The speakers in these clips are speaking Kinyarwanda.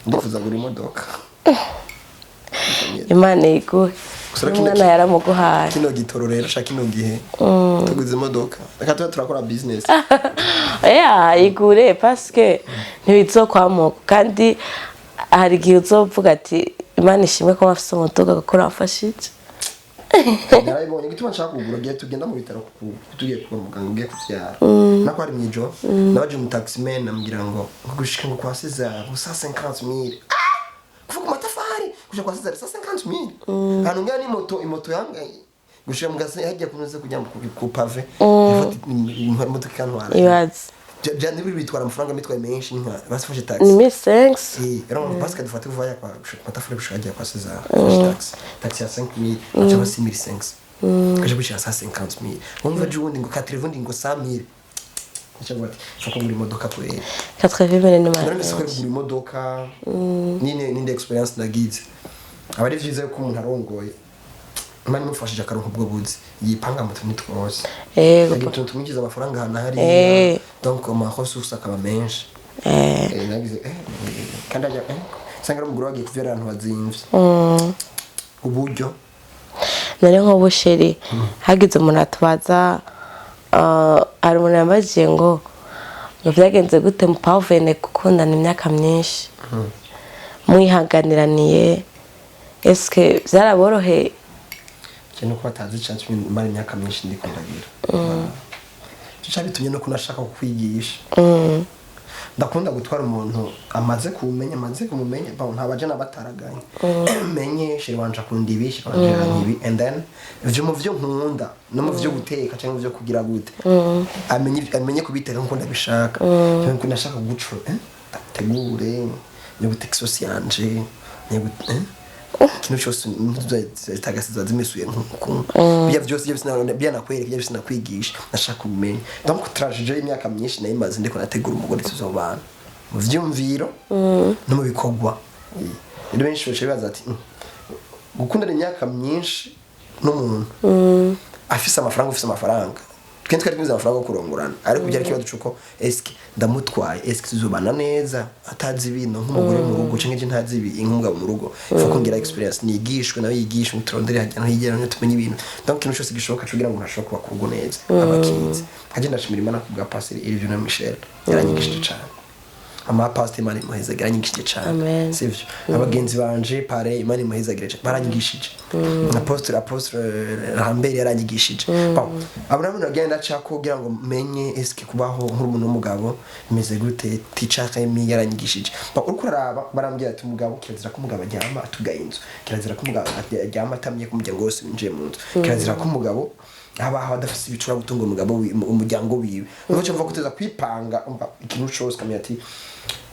ndifuza gura imodoka Imana iguhe umwana yaramuguhaye kino gitoro rero shaka kino gihe tuguze imodoka reka turakora business igure parce que ntibizokwamuka kandi hari igihe uzovuga ati Imana ishimwe ko bafise umuduga gakora afashije narayibonye gituma nshaka kugura gihe tugenda mu bitaro tugiye kwa muganga ugiye kuvyara nako ari mwijo nabaje mu taximan namubwira ngo gushika ngo kwa Cesar gusa 50000 kuvuga amatafari kuja kwa Cesar 50000 hano ngani imoto yanga gushika mugase hagiye kunoza kujya ku pave imoto kantwara ibaze Jani bitwara amafaranga mitwaye menshi nka basifashe taxi. Ni 1500. Rero parce que dufate kuvaya kwa matafari gushaka kwa Cesar. Taxi. Taxi ya 5000, acha 6500. Kaje bishya 50000. Umva jundi ngo 40 ngo 100000. Icyo fako muri modoka kweli. 80 ni mara. Nari muri modoka. Ninde experience nagize. Abari vyiza ko umuntu arongoye. Mani mufashije akaronko bwo buzi yipanga mu tuntu twose yego tumwigiza amafaranga hana hari donc ma ressources akaba menshi nagize kandi ajya sanga umuguru wagiye kuvera ahantu bazimvye uburyo nari nko busheri hagize umuntu atubaza ari umuntu yambagiye ngo byagenze gute mu pavene gukundana imyaka myinshi mwihanganiraniye eske byaraboroheye cyane ko batazi chance mari myaka myinshi ndi kundagira cyo bitumye no kunashaka kukwigisha ndakunda gutwara umuntu amaze kumumenya ba ntabaje nabataraganye menye shiri wanje akundibisha kanje nkibi and then ivyo mu vyo nkunda no mu vyo guteka cyangwa mu vyo kugira gute amenye kubiteka nko ndabishaka cyangwa kunashaka guco tegure no gutexos yanje kino cyose zitagasiza zimesuye nkuko bya byose bya nakwereka bya sinakwigisha nashaka kumenya donc trajeje imyaka myinshi nayimaze ndiko nategura umugore tuzobana mu vyumviro no mu bikogwa rero benshi bacibaza ati gukundana imyaka myinshi n'umuntu afise amafaranga kenshi twari tumiza amafaranga kurongorana ariko byari kibazo cuko eske ndamutwaye eske tuzobana neza atazi ibintu nk'umugore mu rugo cyangwa ntazi ibi nk'umugabo mu rugo ifu kongera experience nigishwe nawe yigisha mutrondere hajya no higera no tumenye ibintu donc kintu cyose gishoboka kugira ngo ntashobora kuba ku rugo neza abakinzi hajye ndashimira Imana kubwa pastor Elvio na Michel yaranyigishije cyane ama pastor Imana imuheza yaranyigishije cyane sivyo abagenzi banje pare Imana imuheza baranyigishije apostle Lambert yaranyigishije abana nagenda cyako kugira ngo menye eske kubaho nk'umuntu w'umugabo imeze gute teacher Kemi yaranyigishije uko araba barambye ati umugabo kirazira ko umugabo ajyama atugaye inzu kirazira ko umugabo ajyama atamye ku muryango wose winjiye mu nzu kirazira ko umugabo abaho adafise ibicura gutunga umugabo umuryango wiwe nuko cyo mvuga kuteza kwipanga ikintu cyose kamya ati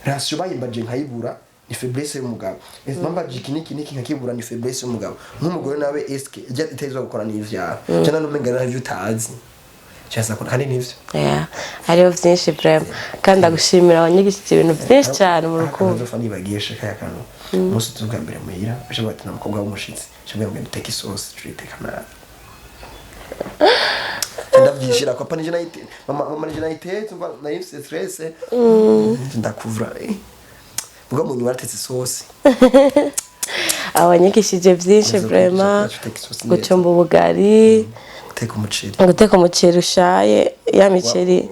rasyo bayimbaje nkayibura ni faiblesse y'umugabo mamba jikiniki nkakibura ni faiblesse y'umugabo nk'umugore nawe eske ijya itezwa gukora n'ivyaha cyane no menga navyo utazi cyasa ko kandi nivyo hariho vyinshi vraiment kandi agushimira abanyigishije ibintu byinshi cyane mu rukundo nzo fani bagiye shaka yakano musu tuvuga mbere muhira bashobora ati namukobwa w'umushitsi cyangwa ngo nditeke sauce turiteka na ndabyishira ko panije naite mama nije naite tumva naifse stress ndakuvura ubwo mu nyuma atetse sauce abanyigishije byinshi vraiment gucomba ubugari guteka umuceri ushaye ya miceri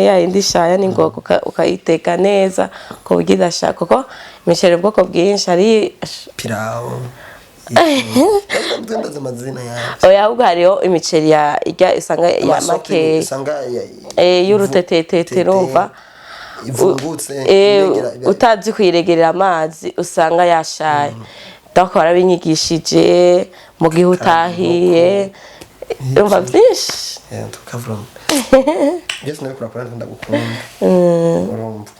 ya indi shaya n'ingogo ukayiteka neza ko bugiza shaka kuko imiceri ubwoko bwinshi ari pirao ndenda zamazina oya ahubwo hariho imiceri ya isanga ya make y'urutetete rumva ivungutse utazi kuyiregerera amazi usanga yashaye donc barabinyigishije mu gihe utahiye umva byinshi tukavura byose nabikora kandi ndagukunda urumva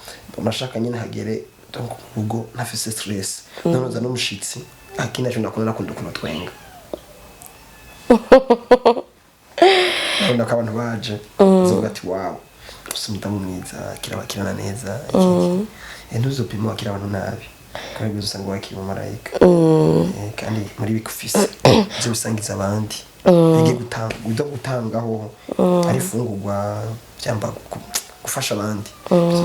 nashaka nyine hagere donc ubwo ntafise stress nonoza n'umushitsi akina cyo nakunda kuno twenga none akabantu baje zogati wow usumutamu mwiza kirabakirana neza nduzopima akira abantu nabi kandi uzusanga wakira marayika kandi muri bikufise byo bisangiza abandi bige gutangaho ari fungurwa cyamba gufasha abandi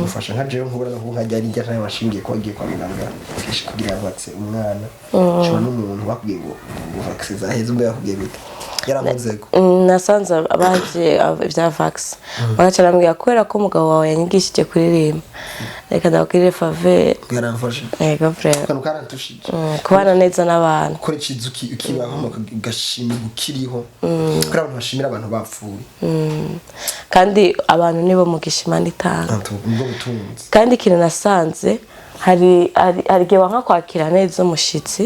gufasha nka jewe nkubura nko nkajya ari njya bashingiye ko agiye kwa muganga kishi kugira vaccine umwana cyo n'umuntu bakubwiye ngo vaccine zaheze umbe yakubwiye bite yaramuze ko nasanze abaje bya vaccine bagacarambira kubera ko umugabo wawe yanyigishije kuririmba reka ndakubwire faveur yaramfashe yego frère kanu karantushije kubana neza n'abantu kora ikizuki ukibaho gashimira gukiriho kuri abantu bashimira abantu bapfuye kandi abantu nibo mugisha Imana itanga ubwo butunzi kandi ikintu nasanze hari gihe wanka kwakira neza umushitsi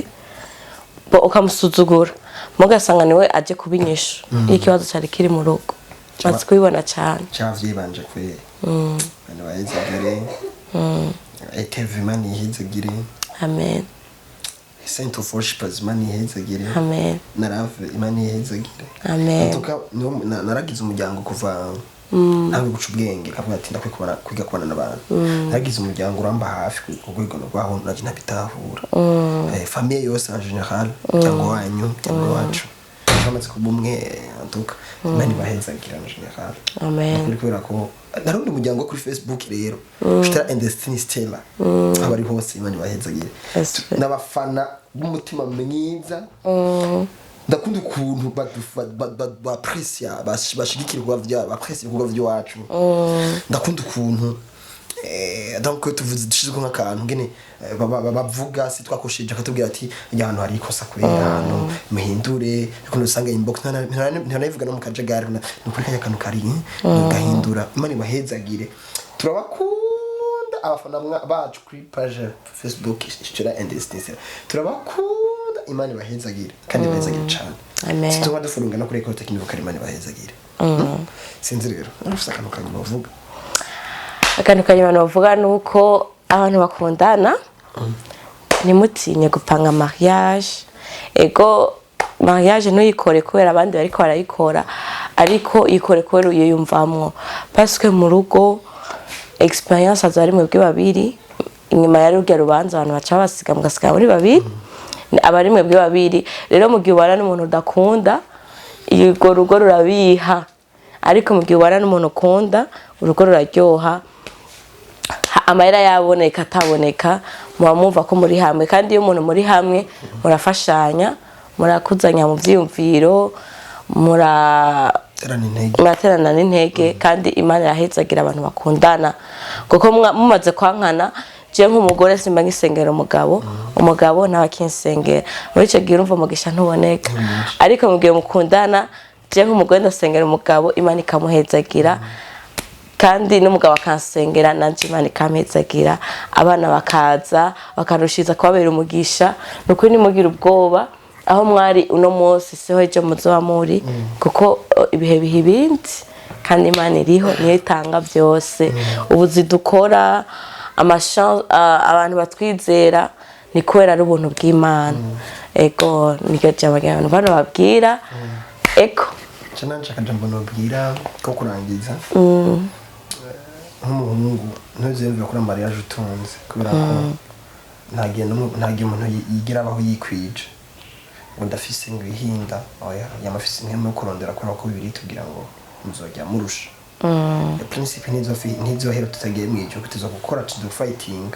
ukamusuzugura mugasanga niwe aje kubinyisha ikibazo cyari kiri mu rugo maze kubibona cyane cyavyibanje kwe bana bayizagire etv Imana ihizagire amen Saint of worship Imana ihizagire amen narave Imana ihizagire amen tuka naragize umuryango kuva ntabwo guca ubwenge kavuga ati ndakwiye kwiga kubana n'abantu naragize umuryango uramba hafi ku rwego rwaho naje ntabitahura famille yose en général cyangwa wanyu cyangwa wacu bamaze kuba umwe tuka Imana ibahezagira en général amen kubera ko narundi umuryango kuri Facebook rero Stella and Destiny Stella abari hose Imana ibahezagira n'abafana b'umutima mwiza ndakunda ukuntu baprecia bashigikira ibikorwa by'iwacu ndakunda ukuntu donc tuvuze dushizwe nk'akantu ngene bavuga si twakoshije akatubwira ati ahantu hari ikosa kuri hano muhindure kuko usanga inbox ntanayivuga no mu kajagari n'ukuri kanya kantu kari ngahindura Imana ibahezagire turabakunda abafana bacu kuri page Facebook Stella and Destiny turabakunda Imana ibahezagire kandi bahezagire cyane amen situma dufunga no kuri ko tekiniko Imana ibahezagire sinzi rero nafisa akantu kanyu bavuga akantu kanyuma bavuga nuko abantu bakundana nimutinye gupanga mariage ego mariage ntuyikore kubera abandi bariko barayikora ariko ikore kubera uyiyumvamwo parce que mu rugo experience azari mwebwe babiri inyuma ya rugo rubanza abantu baca basiga mugasiga muri babiri abari mwebwe babiri rero mu gihe ubana n'umuntu udakunda iyo rugo rurabiha ariko mu gihe ubana n'umuntu ukunda urugo ruraryoha amahera yaboneka ataboneka muba mwumva ko muri hamwe kandi iyo umuntu muri hamwe murafashanya murakuzanya mu byiyumviro muraterana n'intege kandi Imana irahezagira abantu bakundana kuko mumaze kwankana je nk'umugore simba ngisengera umugabo nawe akinsengera muri icyo gihe urumva umugisha ntuboneka ariko mu gihe mukundana je nk'umugore ndasengera umugabo Imana ikamuhezagira kandi n'umugabo akansengera nanje Imana ikampezagira abana bakaza bakarushiza kubabera umugisha nuko nimugira ubwoba aho mwari uno munsi siho ejo muzoba muri kuko ibihe biha ibindi kandi Imana iriho niyo itanga byose ubuzi dukora abantu batwizera ni kubera ari ubuntu bw'Imana ego niryo jambo ry'abantu bano babwira ego cyane nshaka jambo nobwira ko kurangiza nk'umuhungu ntuzembe kuri mariage utunze kubera ko ntagiye umuntu yigira abaho yikwije ngo ndafise ngo ihinda oya yamafise nk'emo kurondera ko bibiri tugira ngo muzojya murusha principe ntizohera tutagiye mwijyo kutizo gukora to fighting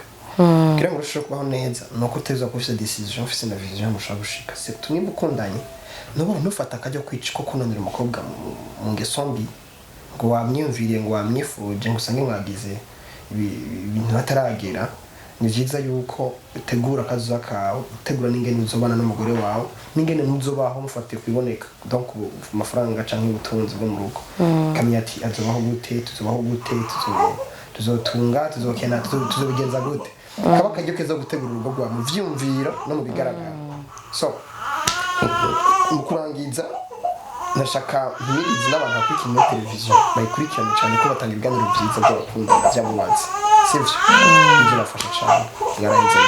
kugira ngo urusheho kubaho neza nuko uteza kufisa decision ufise na vision mushaka gushika se tunimba ukundanye nubo nufata akajya kwica ko kunanira umukobwa mu ngeso mbi ngo wamyumviriye ngo wamyifuje ngo usange mwagize ibintu bataragera ni byiza yuko utegura akazi kawe utegura n'ingene uzobana n'umugore wawe n'ingene muzobaho mufatiye kwiboneka donc amafaranga canke ubutunzi bwo mu rugo kamya ati azobaho gute tuzobaho gute tuzotunga tuzokena tuzobigenza gute kaba kajyo keza gutegura urugo rwa mu vyumviro no mu bigaragara so mu kurangiza nashaka ntibirizi n'abantu bakurikira muri televiziyo bayikurikirana cyane ko batanga ibiganiro byiza by'abakundana by'abubatsi sivyo ibyo bafasha cyane yaraheze